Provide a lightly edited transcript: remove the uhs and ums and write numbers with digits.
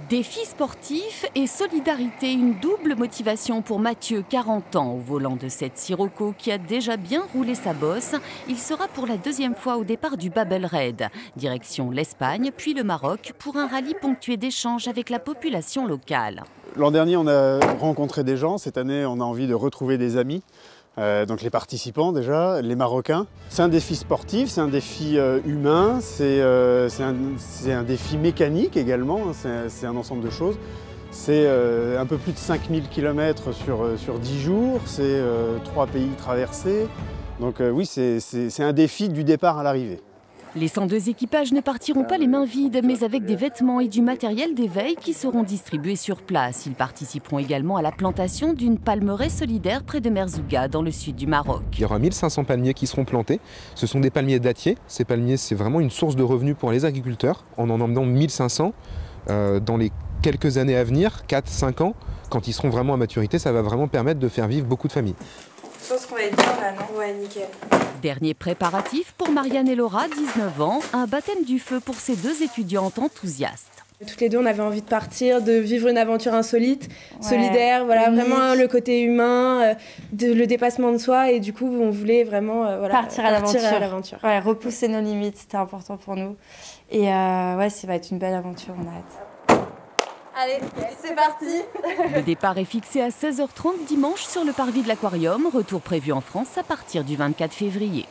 Défi sportif et solidarité, une double motivation pour Mathieu, 40 ans, au volant de cette Sirocco qui a déjà bien roulé sa bosse. Il sera pour la deuxième fois au départ du Babel Raid. Direction l'Espagne, puis le Maroc, pour un rallye ponctué d'échanges avec la population locale. L'an dernier, on a rencontré des gens. Cette année, on a envie de retrouver des amis. Donc les participants déjà, les Marocains. C'est un défi sportif, c'est un défi humain, c'est un défi mécanique également, c'est un ensemble de choses. C'est un peu plus de 5000 km sur 10 jours, c'est 3 pays traversés. Donc oui, c'est un défi du départ à l'arrivée. Les 102 équipages ne partiront pas les mains vides, mais avec des vêtements et du matériel d'éveil qui seront distribués sur place. Ils participeront également à la plantation d'une palmeraie solidaire près de Merzouga, dans le sud du Maroc. Il y aura 1500 palmiers qui seront plantés. Ce sont des palmiers dattiers. Ces palmiers, c'est vraiment une source de revenus pour les agriculteurs. En emmenant 1500, dans les quelques années à venir, 4-5 ans, quand ils seront vraiment à maturité, ça va vraiment permettre de faire vivre beaucoup de familles. Je pense qu'on va être bien là, non? Ouais, nickel. Dernier préparatif pour Marianne et Laura, 19 ans, un baptême du feu pour ces deux étudiantes enthousiastes. Toutes les deux, on avait envie de partir, de vivre une aventure insolite, solidaire, voilà, vraiment le côté humain, le dépassement de soi, et du coup, on voulait vraiment partir à l'aventure. Ouais, repousser nos limites, c'était important pour nous. Et ouais, ça va être une belle aventure, on a hâte. Allez, c'est parti. Le départ est fixé à 16h30 dimanche sur le parvis de l'Aquarium. Retour prévu en France à partir du 24 février.